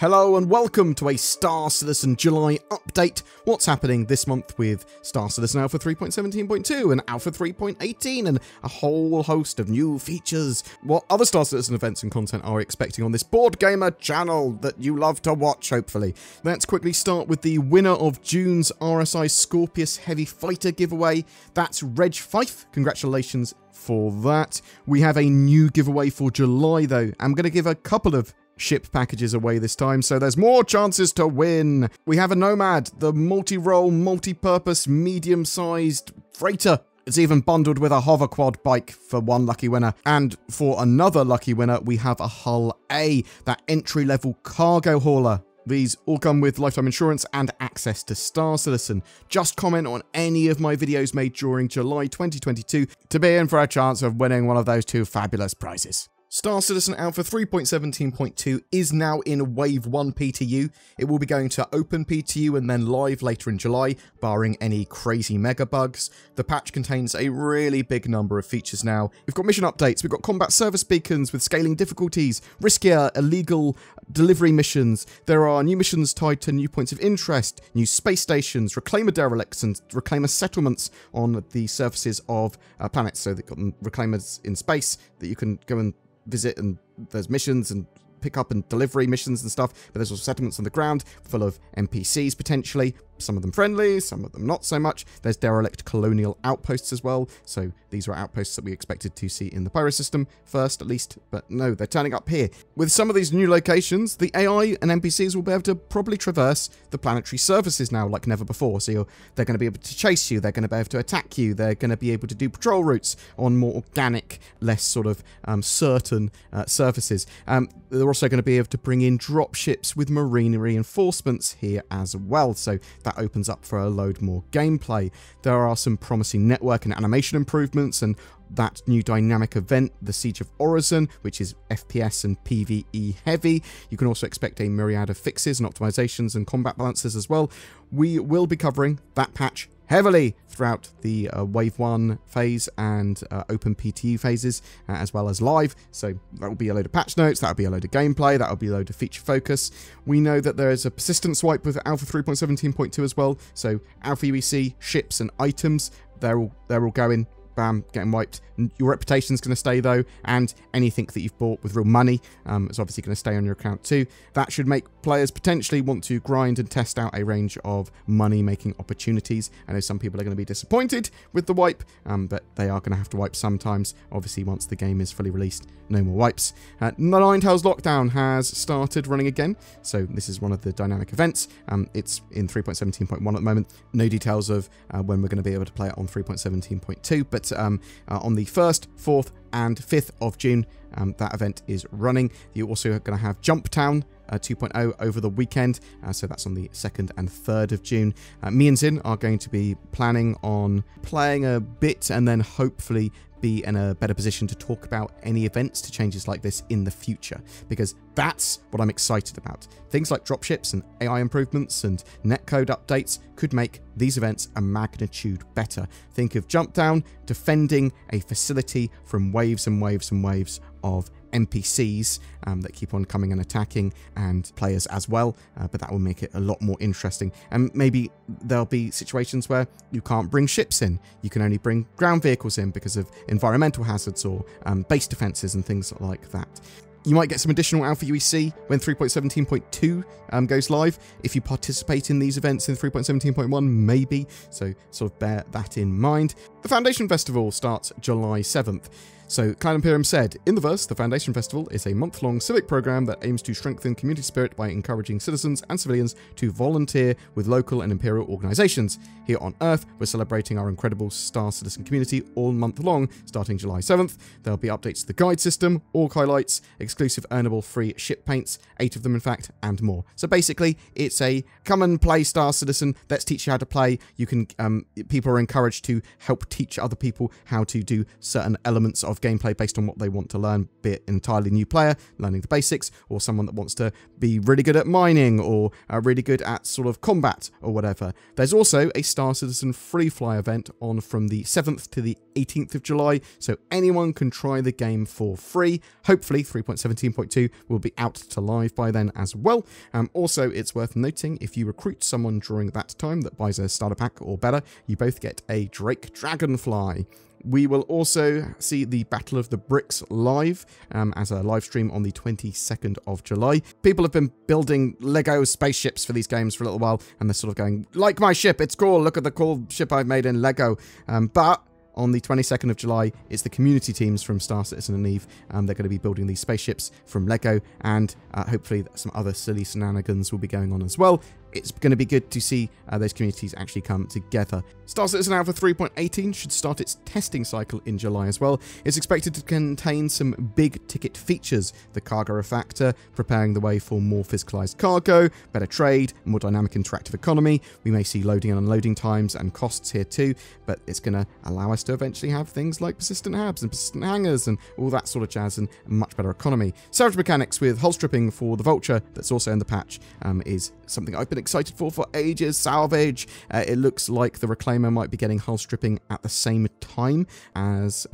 Hello and welcome to a Star Citizen July update. What's happening this month with Star Citizen Alpha 3.17.2 and Alpha 3.18 and a whole host of new features. What other Star Citizen events and content are we expecting on this BoredGamer channel that you love to watch, hopefully? Let's quickly start with the winner of June's RSI Scorpius Heavy Fighter giveaway. That's Reg Fife. Congratulations for that. We have a new giveaway for July though. I'm going to give a couple of ship packages away this time, so there's more chances to win. We have a Nomad, the multi-role, multi-purpose, medium-sized freighter. It's even bundled with a hover quad bike for one lucky winner. And for another lucky winner, we have a Hull A, that entry-level cargo hauler. These all come with lifetime insurance and access to Star Citizen. Just comment on any of my videos made during July 2022 to be in for a chance of winning one of those two fabulous prizes. Star Citizen Alpha 3.17.2 is now in Wave 1 PTU. It will be going to Open PTU and then live later in July, barring any crazy mega bugs. The patch contains a really big number of features now. We've got mission updates, we've got combat service beacons with scaling difficulties, riskier, illegal delivery missions. There are new missions tied to new points of interest, new space stations, reclaimer derelicts and reclaimer settlements on the surfaces of planets. So they've got reclaimers in space that you can go and visit, and there's missions and pick up and delivery missions and stuff, but there's also settlements on the ground full of NPCs potentially, some of them friendly, some of them not so much. There's derelict colonial outposts as well, so these are outposts that we expected to see in the Pyro system first at least, but no, they're turning up here. With some of these new locations, the AI and NPCs will be able to probably traverse the planetary surfaces now like never before, so they're going to be able to chase you, they're going to be able to attack you, they're going to be able to do patrol routes on more organic, less sort of certain surfaces. They're also going to be able to bring in drop ships with marine reinforcements here as well, so that opens up for a load more gameplay. There are some promising network and animation improvements, and that new dynamic event, the Siege of Orison, which is FPS and PvE heavy. You can also expect a myriad of fixes and optimizations and combat balances as well. We will be covering that patch heavily throughout the Wave 1 phase and Open PTU phases, as well as live. So that will be a load of patch notes, that will be a load of gameplay, that will be a load of feature focus. We know that there is a persistent swipe with Alpha 3.17.2 as well. So Alpha UEC, ships and items, they're all going. Bam, getting wiped. Your reputation's going to stay though, and anything that you've bought with real money is obviously going to stay on your account too. That should make players potentially want to grind and test out a range of money-making opportunities. I know some people are going to be disappointed with the wipe, but they are going to have to wipe sometimes. Obviously, once the game is fully released, no more wipes. Ninetales Lockdown has started running again, so this is one of the dynamic events. It's in 3.17.1 at the moment. No details of when we're going to be able to play it on 3.17.2, but on the 1st, 4th and 5th of June, that event is running. You're also going to have Jumptown 2.0 over the weekend, so that's on the 2nd and 3rd of June. Me and Zin are going to be planning on playing a bit and then hopefully be in a better position to talk about any events to changes like this in the future, because that's what I'm excited about. Things like dropships and AI improvements and netcode updates could make these events a magnitude better. Think of Jumpdown defending a facility from waves and waves and waves of NPCs that keep on coming and attacking, and players as well, but that will make it a lot more interesting. And maybe there'll be situations where you can't bring ships in, you can only bring ground vehicles in because of environmental hazards or base defenses and things like that. You might get some additional Alpha UEC when 3.17.2 goes live. If you participate in these events in 3.17.1, maybe, so sort of bear that in mind. The Foundation Festival starts July 7th. So Cloud Imperium said, in the verse, the Foundation Festival is a month-long civic program that aims to strengthen community spirit by encouraging citizens and civilians to volunteer with local and Imperial organizations. Here on Earth, we're celebrating our incredible Star Citizen community all month long, starting July 7th. There'll be updates to the guide system, org highlights, exclusive earnable free ship paints, 8 of them in fact, and more. So basically, it's a come and play Star Citizen, let's teach you how to play. You can, people are encouraged to help teach other people how to do certain elements of gameplay based on what they want to learn, be it an entirely new player learning the basics, or someone that wants to be really good at mining, or really good at sort of combat or whatever. There's also a Star Citizen Free Fly event on from the 7th to the 18th of July, so anyone can try the game for free. Hopefully 3.17.2 will be out to live by then as well. Also, it's worth noting, if you recruit someone during that time that buys a starter pack or better, you both get a Drake Dragonfly. We will also see the Battle of the Bricks live as a live stream on the 22nd of July. People have been building Lego spaceships for these games for a little while, and they're sort of going, like my ship, it's cool, look at the cool ship I've made in Lego. But on the 22nd of July, it's the community teams from Star Citizen and Eve. They're going to be building these spaceships from Lego, and hopefully some other silly shenanigans will be going on as well. It's going to be good to see those communities actually come together. Star Citizen Alpha 3.18 should start its testing cycle in July as well. It's expected to contain some big ticket features, the cargo refactor, preparing the way for more physicalized cargo, better trade, more dynamic interactive economy. We may see loading and unloading times and costs here too, but it's going to allow us to eventually have things like persistent habs and persistent hangars and all that sort of jazz, and much better economy. Salvage mechanics with hull stripping for the Vulture, that's also in the patch, is something I've been excited for ages. Salvage. It looks like the Reclaimer might be getting hull stripping at the same time as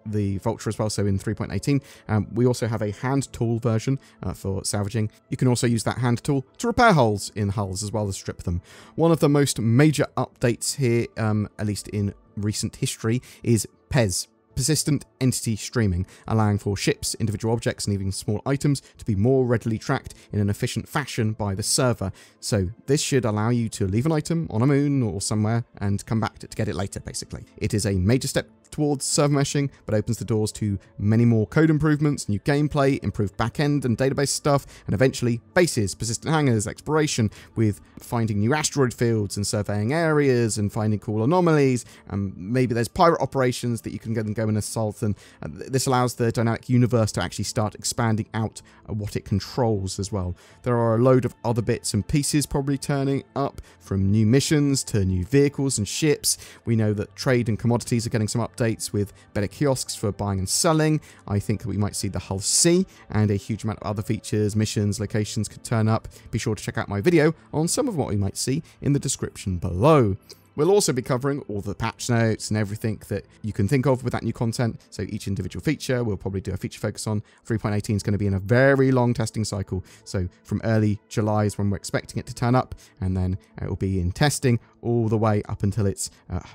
the Vulture as well, so in 3.18. We also have a hand tool version for salvaging. You can also use that hand tool to repair holes in hulls as well as strip them. One of the most major updates here, at least in recent history, is PES. Persistent Entity Streaming, allowing for ships, individual objects, and even small items to be more readily tracked in an efficient fashion by the server. So this should allow you to leave an item on a moon or somewhere and come back to get it later, basically. It is a major step towards server meshing, but opens the doors to many more code improvements, new gameplay, improved backend and database stuff, and eventually bases, persistent hangars, exploration, with finding new asteroid fields and surveying areas and finding cool anomalies. Maybe there's pirate operations that you can go and assault, and this allows the dynamic universe to actually start expanding out what it controls as well. There are a load of other bits and pieces probably turning up, from new missions to new vehicles and ships. We know that trade and commodities are getting some updates with better kiosks for buying and selling. I think that we might see the Hull C, and a huge amount of other features, missions, locations could turn up. Be sure to check out my video on some of what we might see in the description below. We'll also be covering all the patch notes and everything that you can think of with that new content. So each individual feature, we'll probably do a feature focus on. 3.18 is going to be in a very long testing cycle. So from early July is when we're expecting it to turn up, and then it will be in testing all the way up until its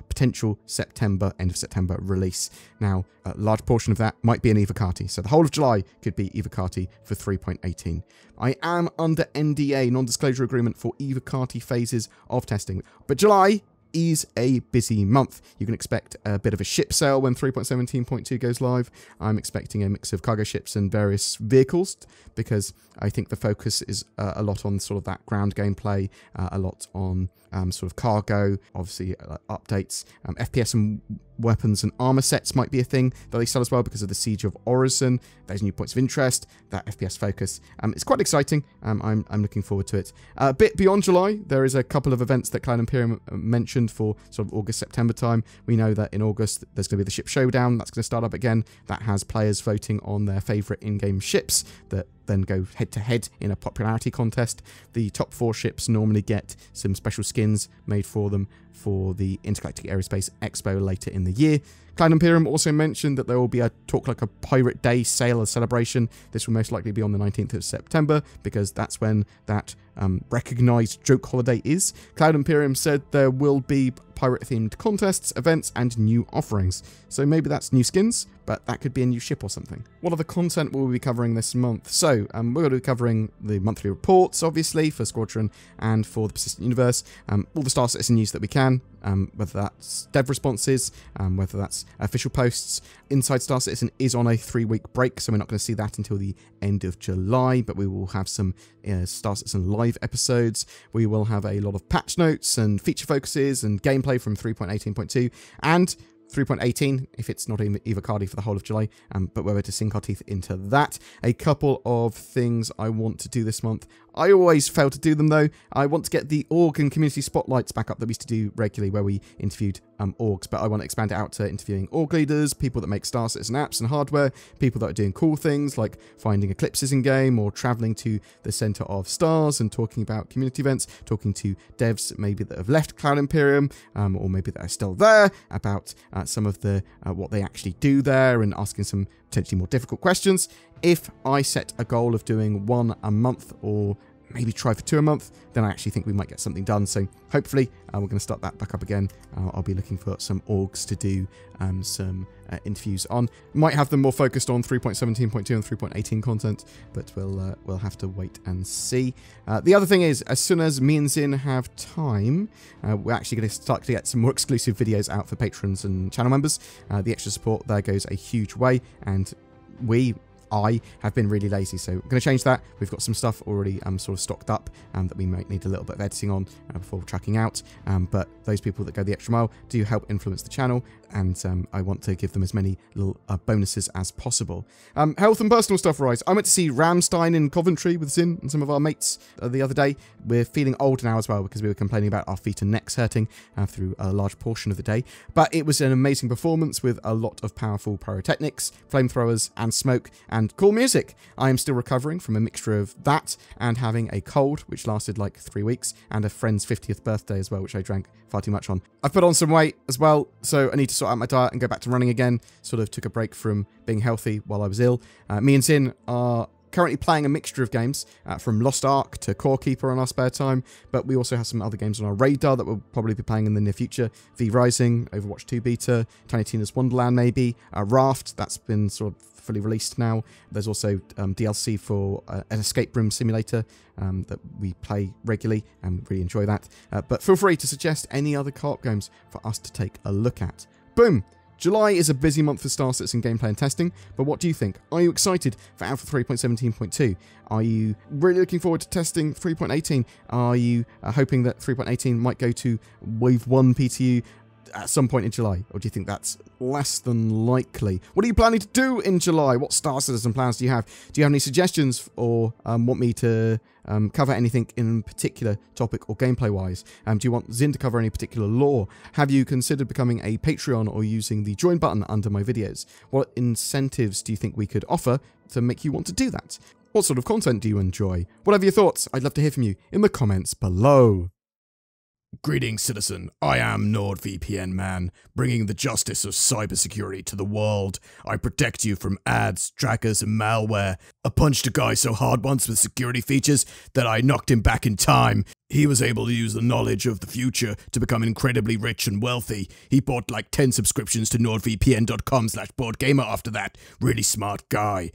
potential September, end of September release. Now, a large portion of that might be an Evocati. So the whole of July could be Evocati for 3.18. I am under NDA, non-disclosure agreement, for Evocati phases of testing. But July is a busy month. You can expect a bit of a ship sale when 3.17.2 goes live. I'm expecting a mix of cargo ships and various vehicles, because I think the focus is a lot on sort of that ground gameplay, a lot on sort of cargo, obviously updates, FPS and weapons and armor sets might be a thing that they sell as well because of the Siege of Orison. There's new points of interest, that FPS focus. It's quite exciting. I'm looking forward to it. A bit beyond July, there is a couple of events that Cloud Imperium mentioned for sort of August, September time. We know that in August there's going to be the Ship Showdown. That's going to start up again. That has players voting on their favorite in-game ships that then go head-to-head in a popularity contest. The top 4 ships normally get some special skins made for them for the Intergalactic Aerospace Expo later in the year. Cloud Imperium also mentioned that there will be a Talk Like a Pirate Day sale or celebration. This will most likely be on the 19th of September, because that's when that recognized joke holiday is. Cloud Imperium said there will be pirate-themed contests, events, and new offerings. So maybe that's new skins, but that could be a new ship or something. What other content will we be covering this month? So we're going to be covering the monthly reports, obviously, for Squadron and for the Persistent Universe. All the Star Citizen news that we can, whether that's dev responses, whether that's official posts. Inside Star Citizen is on a 3-week break, so we're not going to see that until the end of July, but we will have some Star Citizen live episodes. We will have a lot of patch notes and feature focuses and gameplay from 3.18.2, and 3.18, if it's not either cardy for the whole of July, but we're to sink our teeth into that. A couple of things I want to do this month. I always fail to do them though. I want to get the org and community spotlights back up that we used to do regularly, where we interviewed orgs, but I want to expand it out to interviewing org leaders, people that make Star Citizen apps and hardware, people that are doing cool things like finding eclipses in game or traveling to the center of stars and talking about community events, talking to devs maybe that have left Cloud Imperium or maybe that are still there, about some of the what they actually do there, and asking some potentially more difficult questions. If I set a goal of doing one a month, or maybe try for 2 a month, then I actually think we might get something done. So hopefully we're going to start that back up again. I'll be looking for some orgs to do some interviews on. Might have them more focused on 3.17.2 and 3.18 content, but we'll have to wait and see. The other thing is, as soon as me and Zin have time, we're actually going to start to get some more exclusive videos out for patrons and channel members. The extra support there goes a huge way, and I have been really lazy, so we're going to change that. We've got some stuff already sort of stocked up that we might need a little bit of editing on before tracking out, but those people that go the extra mile do help influence the channel, and I want to give them as many little bonuses as possible. Health and personal stuff, right? I went to see Rammstein in Coventry with Zin and some of our mates the other day. We're feeling old now as well, because we were complaining about our feet and necks hurting through a large portion of the day, but it was an amazing performance with a lot of powerful pyrotechnics, flamethrowers and smoke, and cool music. I am still recovering from a mixture of that and having a cold, which lasted like 3 weeks, and a friend's 50th birthday as well, which I drank far too much on. I've put on some weight as well, so I need to sort out my diet and go back to running again. Sort of took a break from being healthy while I was ill. Me and Zin are currently playing a mixture of games, from Lost Ark to Core Keeper on our spare time, but we also have some other games on our radar that we'll probably be playing in the near future. V Rising, Overwatch 2 beta, Tiny Tina's Wonderland maybe, Raft, that's been sort of fully released now. There's also DLC for an escape room simulator that we play regularly, and we really enjoy that. But feel free to suggest any other co-op games for us to take a look at. Boom! July is a busy month for Star Citizen gameplay and testing, but what do you think? Are you excited for Alpha 3.17.2? Are you really looking forward to testing 3.18? Are you hoping that 3.18 might go to Wave 1 PTU at some point in July, or do you think that's less than likely? What are you planning to do in July? What Star Citizen plans do you have? Do you have any suggestions, or want me to cover anything in particular topic or gameplay wise? Do you want Zin to cover any particular lore? Have you considered becoming a Patreon or using the join button under my videos? What incentives do you think we could offer to make you want to do that? What sort of content do you enjoy? Whatever your thoughts, I'd love to hear from you in the comments below. Greetings, citizen. I am NordVPN Man, bringing the justice of cybersecurity to the world. I protect you from ads, trackers, and malware. I punched a guy so hard once with security features that I knocked him back in time. He was able to use the knowledge of the future to become incredibly rich and wealthy. He bought like 10 subscriptions to nordvpn.com/BoredGamer after that. Really smart guy.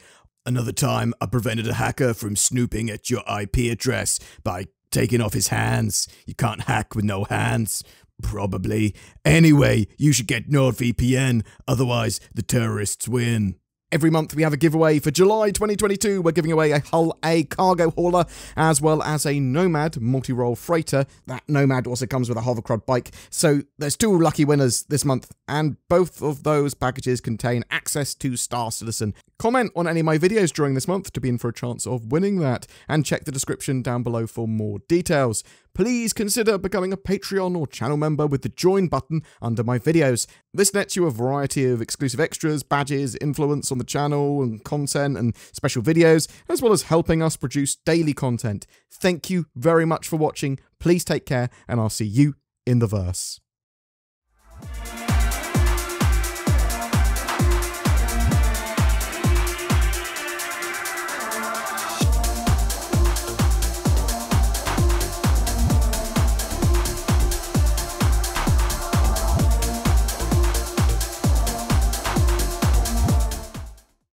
Another time, I prevented a hacker from snooping at your IP address by taking off his hands. You can't hack with no hands. Probably. Anyway, you should get NordVPN, otherwise the terrorists win. Every month we have a giveaway. For July 2022, we're giving away a Hull A cargo hauler, as well as a Nomad multi-role freighter. That Nomad also comes with a hovercrod bike. So there's 2 lucky winners this month, and both of those packages contain access to Star Citizen. Comment on any of my videos during this month to be in for a chance of winning that, and check the description down below for more details. Please consider becoming a Patreon or channel member with the join button under my videos. This nets you a variety of exclusive extras, badges, influence on the channel, and content and special videos, as well as helping us produce daily content. Thank you very much for watching. Please take care, and I'll see you in the verse.